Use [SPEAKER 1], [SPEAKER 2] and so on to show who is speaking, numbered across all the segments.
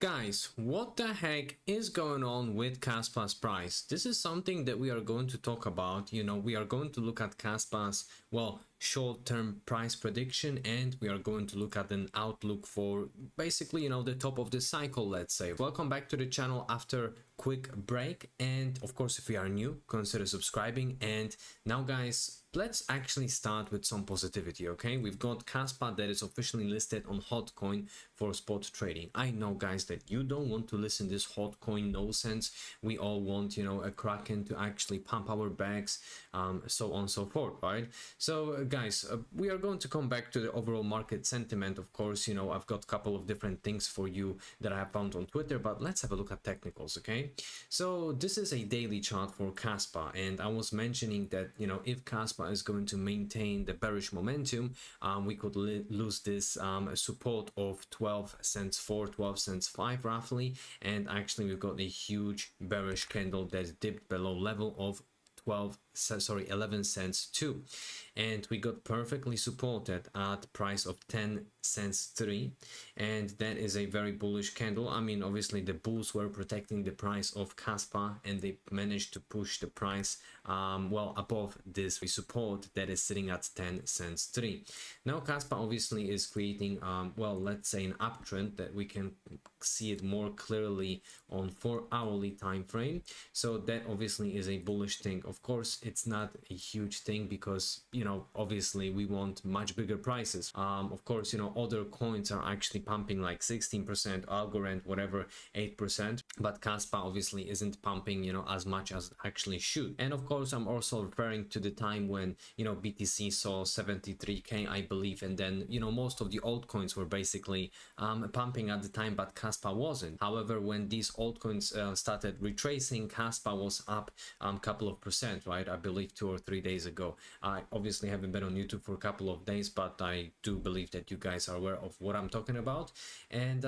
[SPEAKER 1] Guys, what the heck is going on with Kaspa's price? This is something that we are going to talk about. We are going to look at Kaspa's, short-term price prediction, and we are going to look at an outlook for basically, the top of the cycle, let's say. Welcome back to the channel after quick break, and of course, if you are new, consider subscribing. And now, guys, let's actually start with some positivity, okay? We've got Kaspa that is officially listed on Altcoin for spot trading. I know, guys, that you don't want to listen to this Altcoin nonsense. We all want, a Kraken to actually pump our bags, so on and so forth, right? So, guys, we are going to come back to the overall market sentiment. Of course, I've got a couple of different things for you that I have found on Twitter, but let's have a look at technicals, okay? So this is a daily chart for Kaspa, and I was mentioning that, if Kaspa is going to maintain the bearish momentum, we could lose this support of 12 cents 4, 12 cents 5 roughly, and actually we've got a huge bearish candle that dipped below level of 11 cents 2, and we got perfectly supported at price of 10 cents 3, and that is a very bullish candle. I mean, obviously the bulls were protecting the price of Kaspa, and they managed to push the price above this support that is sitting at 10 cents 3. Now Kaspa obviously is creating let's say an uptrend that we can see it more clearly on 4-hourly time frame. So that obviously is a bullish thing. Of course, it's not a huge thing because obviously we want much bigger prices. Of course, other coins are actually pumping like 16%, Algorand whatever 8%, but Kaspa obviously isn't pumping as much as it actually should. And of course, I'm also referring to the time when BTC saw 73k, I believe, and then most of the altcoins were basically pumping at the time, but Kaspa wasn't. However, when these altcoins started retracing, Kaspa was up a couple of percent, right? I believe 2 or 3 days ago. I obviously haven't been on YouTube for a couple of days, but I do believe that you guys are aware of what I'm talking about. And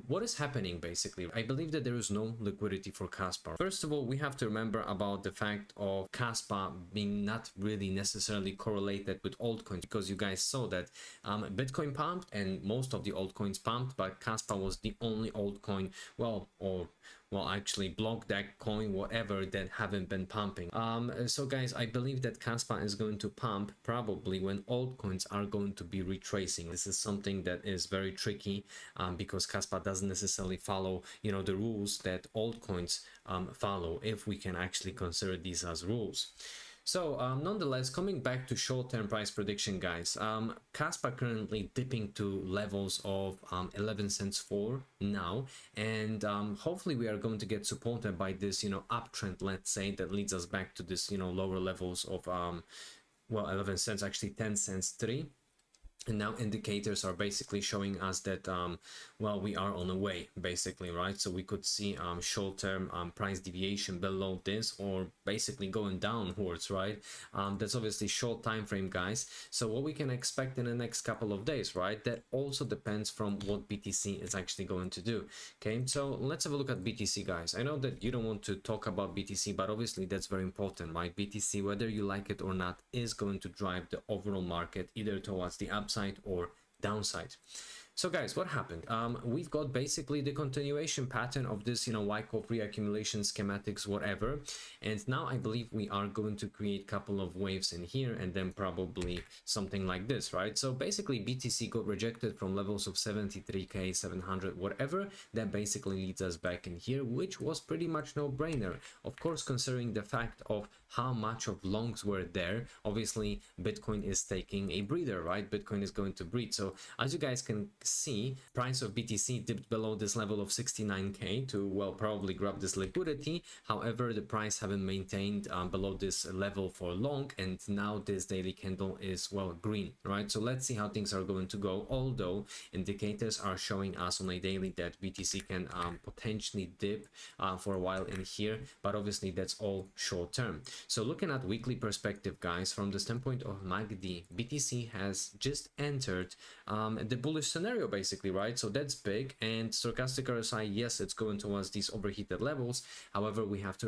[SPEAKER 1] what is happening basically? I believe that there is no liquidity for Kaspa. First of all, we have to remember about the fact of Kaspa being not really necessarily correlated with altcoins, because you guys saw that Bitcoin pumped and most of the altcoins pumped, but Kaspa was the only altcoin, actually block that coin, whatever, that haven't been pumping. So guys, I believe that Kaspa is going to pump probably when altcoins are going to be retracing. This is something that is very tricky because Kaspa doesn't necessarily follow the rules that altcoins follow, if we can actually consider these as rules. So nonetheless, coming back to short-term price prediction, guys, Kaspa currently dipping to levels of 11 cents 4 now, and hopefully we are going to get supported by this uptrend, let's say, that leads us back to this lower levels of 11 cents, actually 10 cents 3. And now indicators are basically showing us that we are on the way, basically, right? So we could see short-term price deviation below this, or basically going downwards, right? That's obviously short time frame, guys. So what we can expect in the next couple of days, right? That also depends from what BTC is actually going to do. Okay, so let's have a look at BTC, guys. I know that you don't want to talk about BTC, but obviously that's very important, right? BTC, whether you like it or not, is going to drive the overall market either towards the upside or downside. So guys, what happened? We've got basically the continuation pattern of this, Wyckoff reaccumulation schematics, whatever. And now I believe we are going to create a couple of waves in here, and then probably something like this, right? So basically BTC got rejected from levels of 73k, 700, whatever. That basically leads us back in here, which was pretty much no brainer. Of course, considering the fact of how much of longs were there, obviously Bitcoin is taking a breather, right? Bitcoin is going to breathe. So as you guys can see, price of BTC dipped below this level of 69k to probably grab this liquidity. However, the price haven't maintained below this level for long, and now this daily candle is green, right? So let's see how things are going to go, although indicators are showing us on a daily that BTC can potentially dip for a while in here, but obviously that's all short term. So looking at weekly perspective, guys, from the standpoint of MACD, BTC has just entered the bullish scenario scenario basically, right? So that's big. And stochastic RSI, yes, it's going towards these overheated levels. However, we have to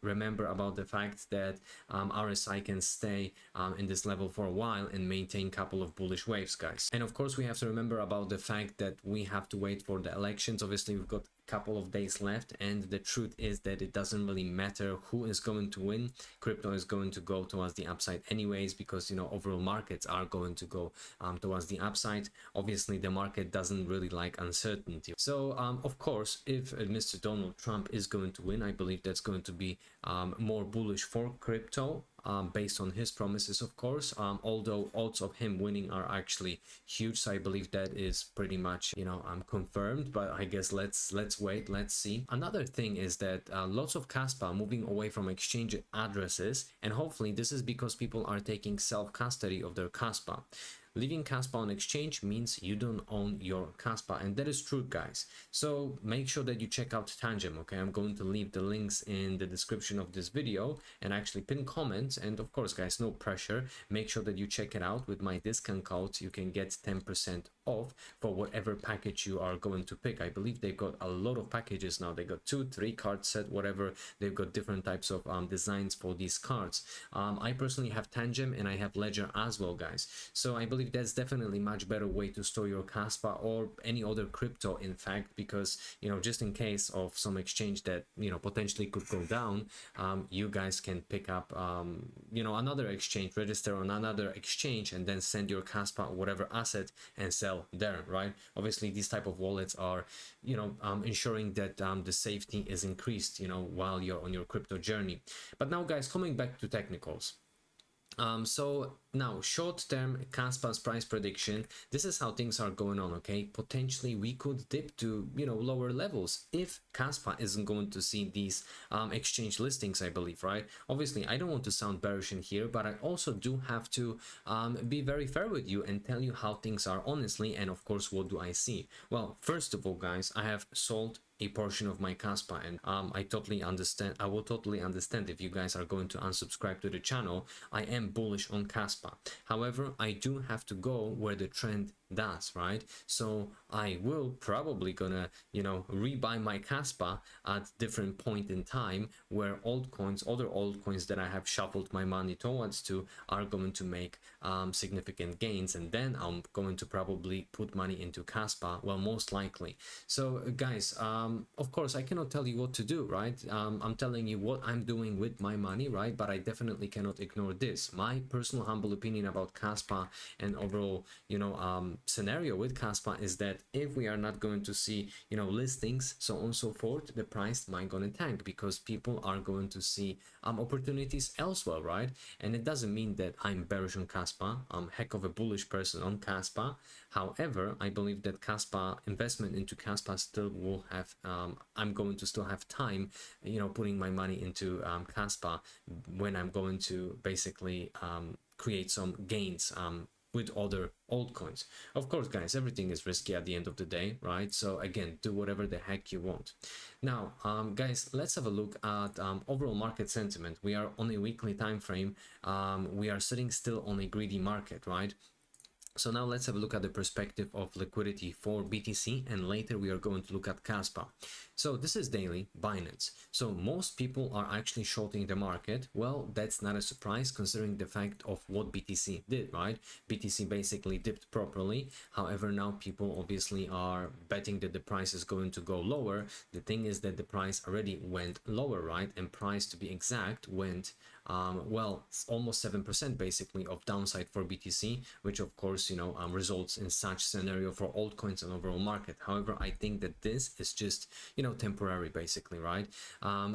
[SPEAKER 1] remember about the fact that RSI can stay in this level for a while and maintain a couple of bullish waves, guys. And of course, we have to remember about the fact that we have to wait for the elections. Obviously, we've got couple of days left, and the truth is that it doesn't really matter who is going to win. Crypto is going to go towards the upside anyways, because you know, overall markets are going to go towards the upside. Obviously the market doesn't really like uncertainty. So of course, if Mr. Donald Trump is going to win, I believe that's going to be more bullish for crypto, based on his promises, of course, although odds of him winning are actually huge. So I believe that is pretty much, you know, confirmed, but I guess let's wait, let's see. Another thing is that lots of Kaspa are moving away from exchange addresses, and hopefully this is because people are taking self-custody of their Kaspa. Leaving Kaspa on exchange means you don't own your Kaspa, and that is true, guys. So make sure that you check out Tangem. Okay, I'm going to leave the links in the description of this video and actually pin comments. And of course, guys, no pressure, make sure that you check it out. With my discount code you can get 10% off for whatever package you are going to pick. I believe they've got a lot of packages now. They got 2-3 card set, whatever. They've got different types of designs for these cards. I personally have Tangem and I have Ledger as well, guys. So I believe that's definitely much better way to store your Kaspa or any other crypto, in fact, because you know, just in case of some exchange that, you know, potentially could go down, you guys can pick up you know, another exchange, register on another exchange, and then send your Kaspa or whatever asset and sell there, right? Obviously these type of wallets are, you know, ensuring that the safety is increased, you know, while you're on your crypto journey. But now, guys, coming back to technicals. So now, short-term Kaspa's price prediction, this is how things are going on, okay? Potentially we could dip to, you know, lower levels if Kaspa isn't going to see these exchange listings, I believe, right? Obviously I don't want to sound bearish in here, but I also do have to be very fair with you and tell you how things are honestly. And of course, what do I see? Well, first of all, guys, I have sold a portion of my Kaspa, and I totally understand. I will totally understand if you guys are going to unsubscribe to the channel. I am bullish on Kaspa. However, I do have to go where the trend does, right? So I will probably gonna, you know, rebuy my Kaspa at different point in time where altcoins, other altcoins that I have shuffled my money towards to, are going to make significant gains, and then I'm going to probably put money into Kaspa, well, most likely. So guys, of course I cannot tell you what to do, right? I'm telling you what I'm doing with my money, right? But I definitely cannot ignore this. My personal humble opinion about Kaspa and overall, you know, scenario with Kaspa is that if we are not going to see, you know, listings, so on and so forth, the price might gonna tank because people are going to see opportunities elsewhere, right? And it doesn't mean that I'm bearish on Kaspa. I'm heck of a bullish person on Kaspa. However, I believe that Kaspa, investment into Kaspa still will have, I'm going to still have time, you know, putting my money into Kaspa when I'm going to basically create some gains with other altcoins. Of course, guys, everything is risky at the end of the day, right? So again, do whatever the heck you want. Now, guys, let's have a look at overall market sentiment. We are on a weekly time frame. We are sitting still on a greedy market, right? So now let's have a look at the perspective of liquidity for BTC, and later we are going to look at Kaspa. So this is daily Binance. So most people are actually shorting the market. Well, that's not a surprise considering the fact of what BTC did, right? BTC basically dipped properly. However, now people obviously are betting that the price is going to go lower. The thing is that the price already went lower, right? And price, to be exact, went well, almost 7% basically of downside for BTC, which of course, you know, results in such scenario for altcoins and overall market. However, I think that this is just, you know, temporary basically, right?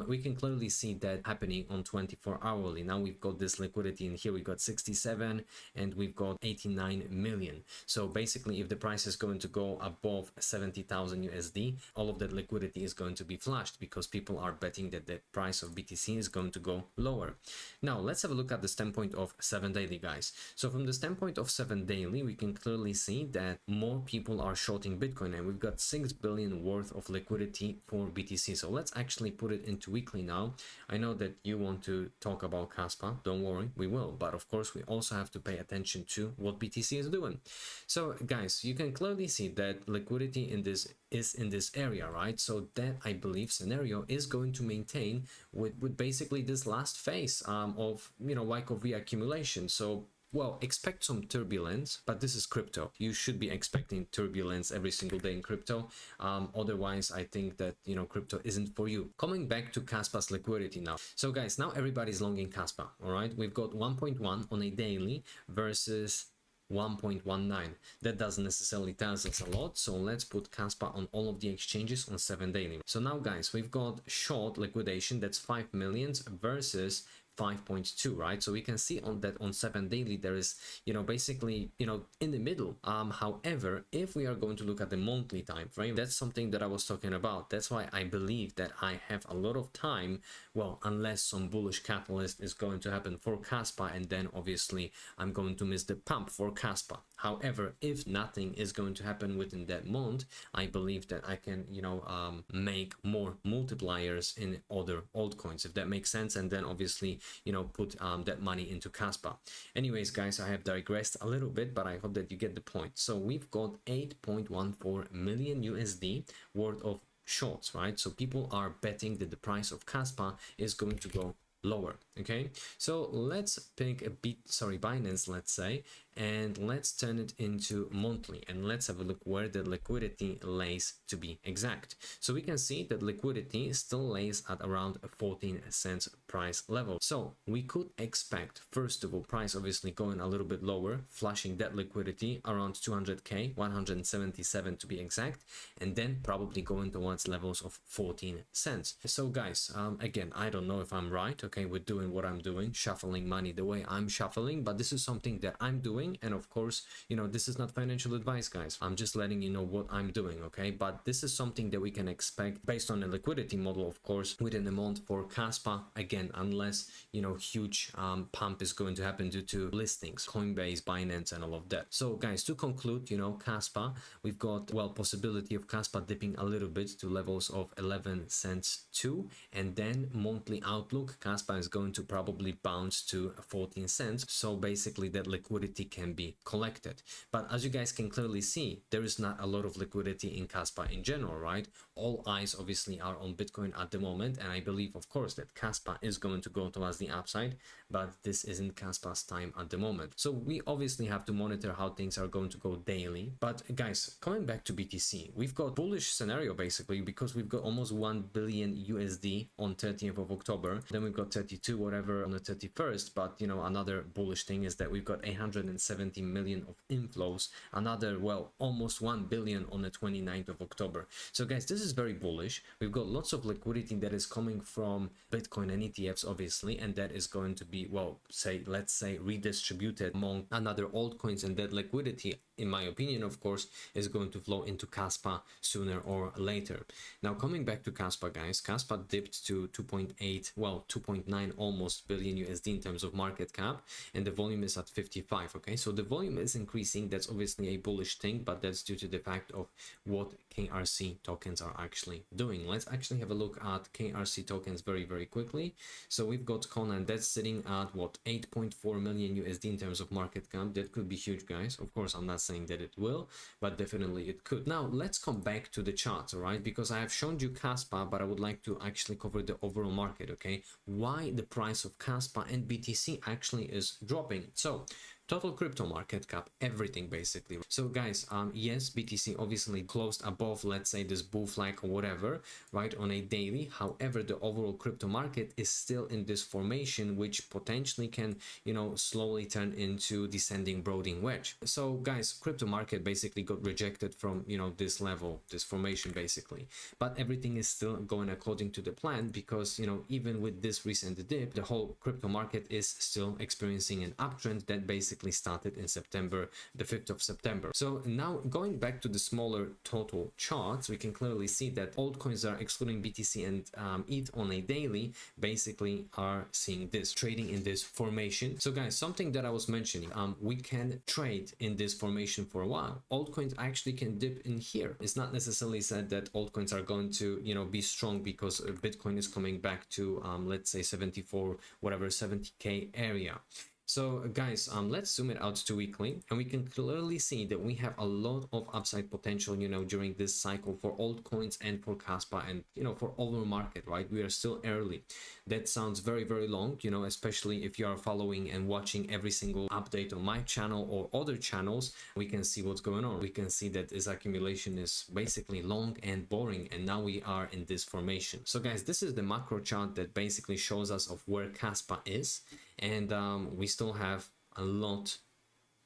[SPEAKER 1] We can clearly see that happening on 24 hourly. Now we've got this liquidity in here. We got 67 and we've got 89 million. So basically, if the price is going to go above 70,000 USD, all of that liquidity is going to be flushed because people are betting that the price of BTC is going to go lower. Now let's have a look at the standpoint of 7 daily, guys. So from the standpoint of 7 daily, we can clearly see that more people are shorting Bitcoin, and we've got 6 billion worth of liquidity for BTC. So let's actually put it into weekly now. I know that you want to talk about Kaspa, don't worry, we will, but of course we also have to pay attention to what BTC is doing. So guys, you can clearly see that liquidity in this is in this area, right? So that, I believe, scenario is going to maintain with basically this last phase of, you know, like of reaccumulation. So well, expect some turbulence, but this is crypto. You should be expecting turbulence every single day in crypto. Otherwise, I think that, you know, crypto isn't for you. Coming back to Kaspa's liquidity now. So guys, now everybody's longing Kaspa, all right? We've got 1.1 on a daily versus 1.19. That doesn't necessarily tell us a lot, so let's put Kaspa on all of the exchanges on 7 daily. So now guys, we've got short liquidation, that's 5 millions versus 5.2, right? So we can see on that on 7 daily there is, you know, basically, you know, in the middle. However, if we are going to look at the monthly time frame, that's something that I was talking about. That's why I believe that I have a lot of time, well, unless some bullish catalyst is going to happen for Kaspa, and then obviously I'm going to miss the pump for Kaspa. However, if nothing is going to happen within that month, I believe that I can, you know, make more multipliers in other altcoins, if that makes sense, and then obviously, you know, put that money into Kaspa. Anyways, guys, I have digressed a little bit, but I hope that you get the point. So we've got 8.14 million USD worth of shorts, right? So people are betting that the price of Kaspa is going to go lower. Okay, so let's pick a Binance, let's say, and let's turn it into monthly, and let's have a look where the liquidity lays, to be exact. So we can see that liquidity still lays at around 14 cents price level. So we could expect, first of all, price obviously going a little bit lower, flushing that liquidity around 200k, 177 to be exact, and then probably going towards levels of 14 cents. So guys, again, I don't know if I'm right, okay, with doing what I'm doing, shuffling money the way I'm shuffling, but this is something that I'm doing, and of course, you know, this is not financial advice, guys. I'm just letting you know what I'm doing, okay? But this is something that we can expect based on the liquidity model, of course, within a month for Kaspa, again, unless, you know, huge pump is going to happen due to listings, Coinbase, Binance, and all of that. So guys, to conclude, you know, Kaspa, we've got, well, possibility of Kaspa dipping a little bit to levels of 11 cents too, and then monthly outlook, Kaspa is going to probably bounce to 14 cents. So basically that liquidity can be collected. But as you guys can clearly see, there is not a lot of liquidity in Kaspa in general, right? All eyes obviously are on Bitcoin at the moment, and I believe, of course, that Kaspa is going to go towards the upside, but this isn't Kaspa's time at the moment. So we obviously have to monitor how things are going to go daily. But guys, coming back to BTC, we've got bullish scenario basically, because we've got almost 1 billion USD on 30th of October, then we've got 32 whatever on the 31st. But you know, another bullish thing is that we've got 870 million of inflows, another, well, almost 1 billion on the 29th of October. So guys, this is very bullish. We've got lots of liquidity that is coming from Bitcoin and ETFs obviously, and that is going to be, well, let's say redistributed among another altcoins, and that liquidity, in my opinion, of course, is going to flow into Kaspa sooner or later. Now coming back to Kaspa, guys, Kaspa dipped to 2.8, well, 2.9 almost billion USD in terms of market cap, and the volume is at 55. Okay, so the volume is increasing. That's obviously a bullish thing, but that's due to the fact of what KRC tokens are actually doing. Let's actually have a look at KRC tokens very quickly. So we've got Conan, that's sitting at what, 8.4 million USD in terms of market cap. That could be huge, guys. Of course, I'm not saying that it will, but definitely it could. Now let's come back to the charts, all right, because I have shown you Kaspa, but I would like to actually cover the overall market. Okay, why the price of Kaspa and BTC actually is dropping. So total crypto market cap, everything basically. So guys, yes, BTC obviously closed above, let's say, this bull flag or whatever, right, on a daily. However, the overall crypto market is still in this formation, which potentially can, you know, slowly turn into descending broadening wedge. So guys, crypto market basically got rejected from, you know, this level, this formation basically, but everything is still going according to the plan, because, you know, even with this recent dip, the whole crypto market is still experiencing an uptrend that basically basically started in September, the 5th of September. So now going back to the smaller total charts, we can clearly see that altcoins that are excluding BTC and ETH on a daily basically are seeing this trading in this formation. So guys, something that I was mentioning, we can trade in this formation for a while. Altcoins actually can dip in here. It's not necessarily said that altcoins are going to, you know, be strong because Bitcoin is coming back to let's say 74, whatever, 70k area. So guys, let's zoom it out to weekly, and we can clearly see that we have a lot of upside potential, you know, during this cycle for altcoins and for Kaspa and, you know, for overall market, right? We are still early. That sounds very, very long, you know, especially if you are following and watching every single update on my channel or other channels. We can see what's going on. We can see that this accumulation is basically long and boring, and now we are in this formation. So guys, this is the macro chart that basically shows us of where Kaspa is, and we still have a lot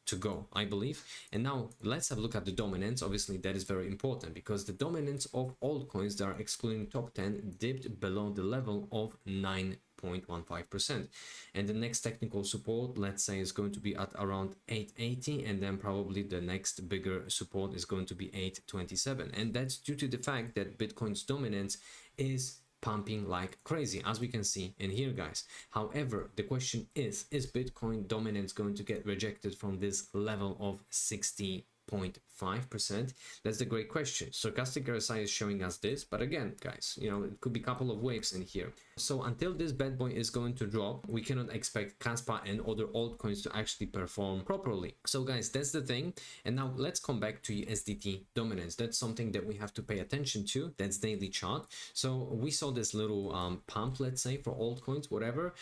[SPEAKER 1] to go, I believe. And now let's have a look at the dominance. Obviously that is very important because the dominance of altcoins that are excluding top 10 dipped below the level of 9.15%, and the next technical support, let's say, is going to be at around 880, and then probably the next bigger support is going to be 827, and that's due to the fact that Bitcoin's dominance is pumping like crazy, as we can see in here, guys. However, the question is Bitcoin dominance going to get rejected from this level of 60.5%? That's the great question. Stochastic RSI is showing us this, but again, guys, you know, it could be a couple of waves in here. So until this bad boy is going to drop, we cannot expect Kaspa and other altcoins to actually perform properly. So guys, that's the thing. And now let's come back to USDT dominance. That's something that we have to pay attention to. That's daily chart. So we saw this little pump, let's say, for altcoins, whatever,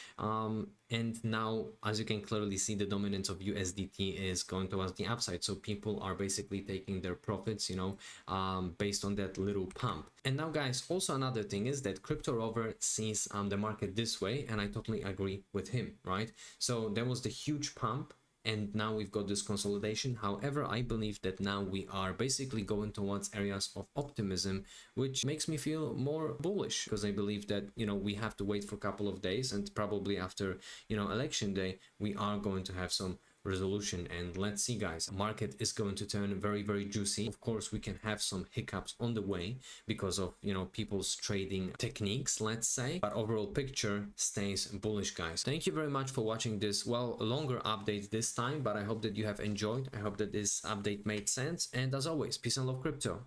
[SPEAKER 1] and now, as you can clearly see, the dominance of USDT is going towards the upside. So people are basically taking their profits, you know, based on that little pump. And now, guys, also another thing is that Crypto Rover sees the market this way, and I totally agree with him, right? So there was the huge pump, and now we've got this consolidation. However, I believe that now we are basically going towards areas of optimism, which makes me feel more bullish, because I believe that, you know, we have to wait for a couple of days, and probably after, you know, election day, we are going to have some resolution. And let's see, guys, market is going to turn very, very juicy. Of course, we can have some hiccups on the way because of, you know, people's trading techniques, let's say, but overall picture stays bullish, guys. Thank you very much for watching this, well, a longer update this time, but I hope that you have enjoyed. I hope that this update made sense, and as always, peace and love, crypto.